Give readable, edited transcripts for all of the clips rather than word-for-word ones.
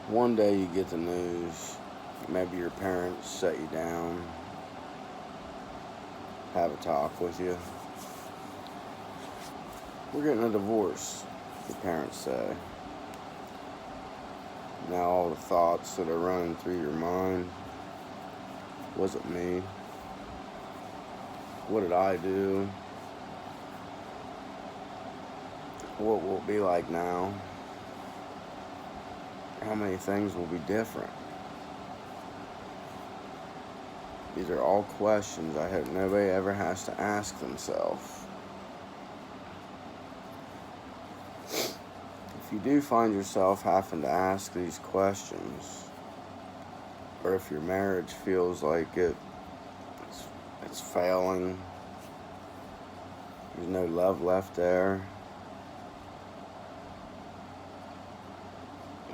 One day you get the news, maybe your parents set you down, have a talk with you. We're getting a divorce, your parents say. Now all the thoughts that are running through your mind, was it me? What did I do? What will it be like now? How many things will be different? These are all questions I hope nobody ever has to ask themselves. If you do find yourself having to ask these questions, or if your marriage feels like it's failing, there's no love left there,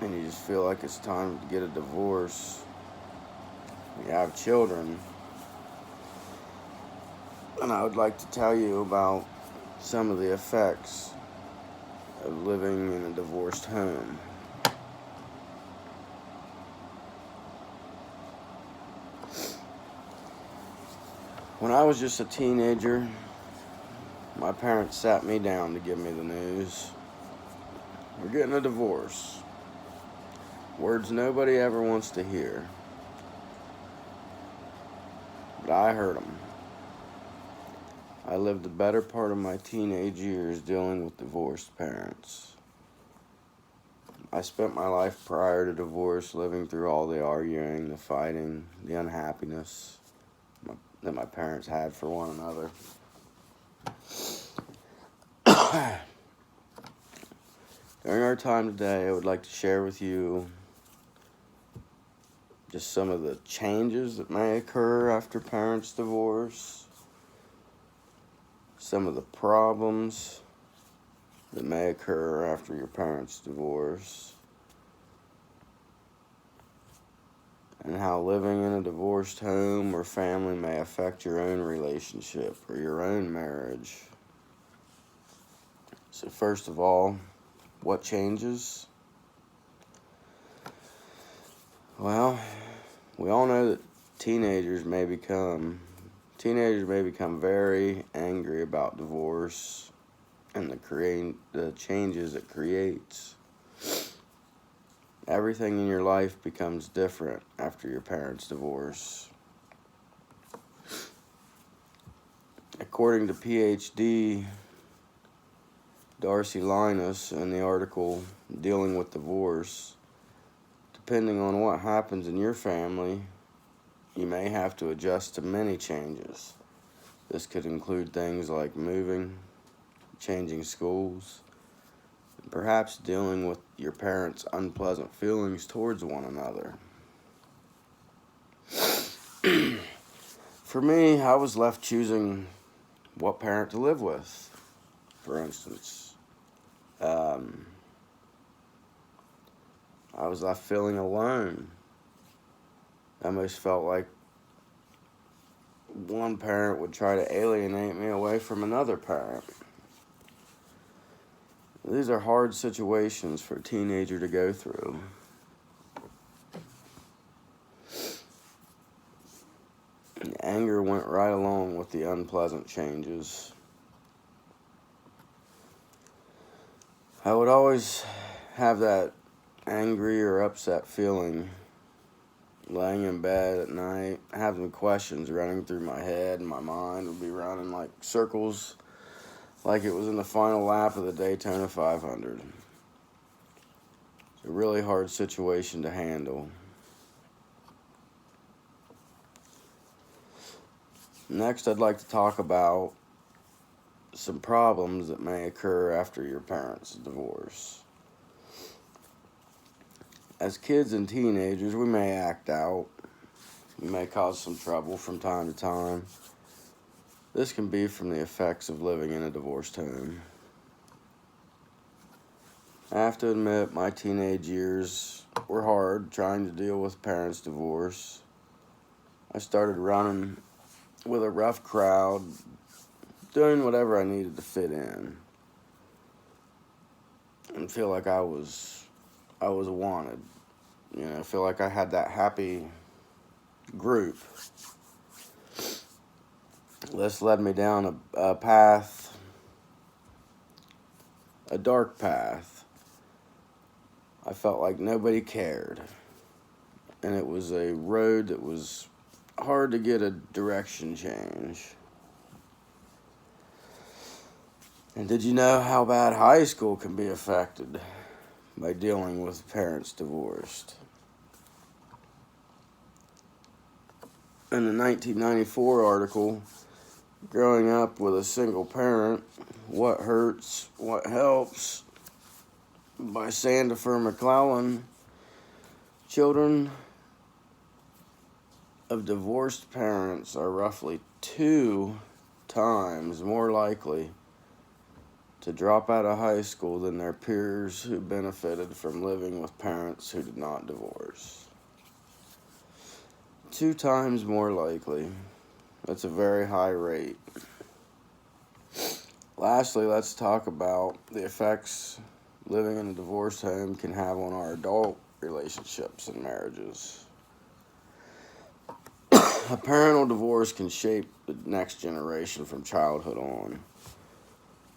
and you just feel like it's time to get a divorce, you have children, and I would like to tell you about some of the effects of living in a divorced home. When I was just a teenager, my parents sat me down to give me the news. We're getting a divorce. Words nobody ever wants to hear. But I heard them. I lived the better part of my teenage years dealing with divorced parents. I spent my life prior to divorce living through all the arguing, the fighting, the unhappiness that my parents had for one another. During our time today, I would like to share with you just some of the changes that may occur after parents divorce, some of the problems that may occur after your parents divorce, and how living in a divorced home or family may affect your own relationship or your own marriage. So first of all, what changes? Well, we all know that teenagers may become very angry about divorce and the changes it creates. Everything in your life becomes different after your parents' divorce. According to PhD Darcy Linus in the article Dealing with Divorce, depending on what happens in your family, you may have to adjust to many changes. This could include things like moving, changing schools, and perhaps dealing with your parents' unpleasant feelings towards one another. For me, I was left choosing what parent to live with. For instance, I was left feeling alone. I almost felt like one parent would try to alienate me away from another parent. These are hard situations for a teenager to go through. And anger went right along with the unpleasant changes. I would always have that angry or upset feeling laying in bed at night, having questions running through my head, and my mind would be running like circles like it was in the final lap of the Daytona 500. It's a really hard situation to handle. Next, I'd like to talk about some problems that may occur after your parents' divorce. As kids and teenagers, we may act out. We may cause some trouble from time to time. This can be from the effects of living in a divorced home. I have to admit, my teenage years were hard trying to deal with parents' divorce. I started running with a rough crowd, doing whatever I needed to fit in, and feel like I was wanted. I feel like I had that happy group. This led me down a path, a dark path. I felt like nobody cared. And it was a road that was hard to get a direction change. And did you know how bad high school can be affected by dealing with parents divorced? In the 1994 article, Growing Up with a Single Parent, What Hurts, What Helps, by Sandifer McClellan, children of divorced parents are roughly 2 times more likely to drop out of high school than their peers who benefited from living with parents who did not divorce. 2 times more likely. That's a very high rate. Lastly, let's talk about the effects living in a divorced home can have on our adult relationships and marriages. A parental divorce can shape the next generation from childhood on.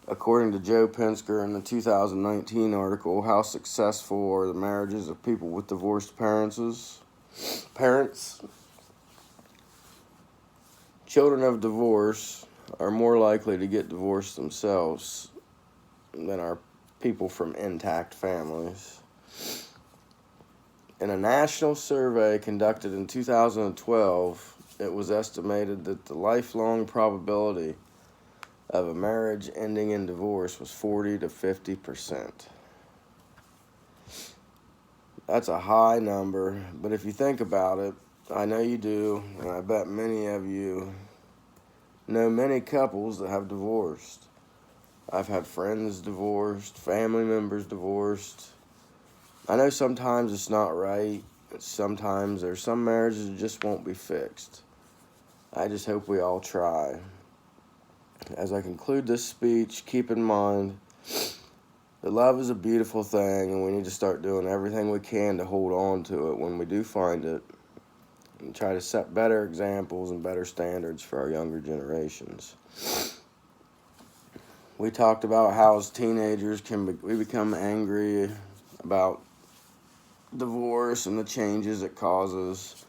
According to Joe Pinsker in the 2019 article, How Successful Are the Marriages of People with Divorced Parents? Children of divorce are more likely to get divorced themselves than are people from intact families. In a national survey conducted in 2012, it was estimated that the lifelong probability of a marriage ending in divorce was 40 to 50%. That's a high number, but if you think about it, I know you do, and I bet many of you know many couples that have divorced. I've had friends divorced, family members divorced. I know sometimes it's not right. Sometimes there's some marriages that just won't be fixed. I just hope we all try. As I conclude this speech, keep in mind that love is a beautiful thing, and we need to start doing everything we can to hold on to it when we do find it, and try to set better examples and better standards for our younger generations. We talked about how as teenagers we become angry about divorce and the changes it causes.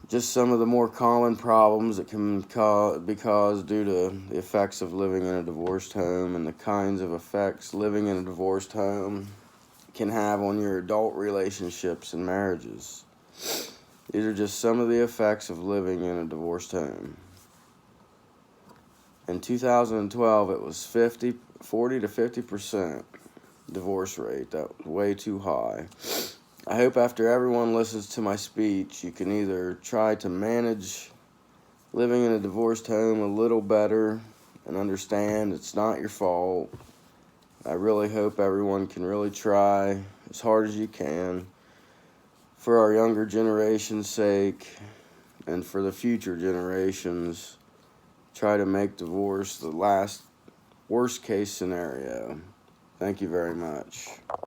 Just some of the more common problems that can be caused due to the effects of living in a divorced home and the kinds of effects living in a divorced home can have on your adult relationships and marriages. These are just some of the effects of living in a divorced home. In 2012, it was 40 to 50% divorce rate. That was way too high. I hope after everyone listens to my speech, you can either try to manage living in a divorced home a little better and understand it's not your fault. I really hope everyone can really try as hard as you can for our younger generation's sake and for the future generations. Try to make divorce the last worst case scenario. Thank you very much.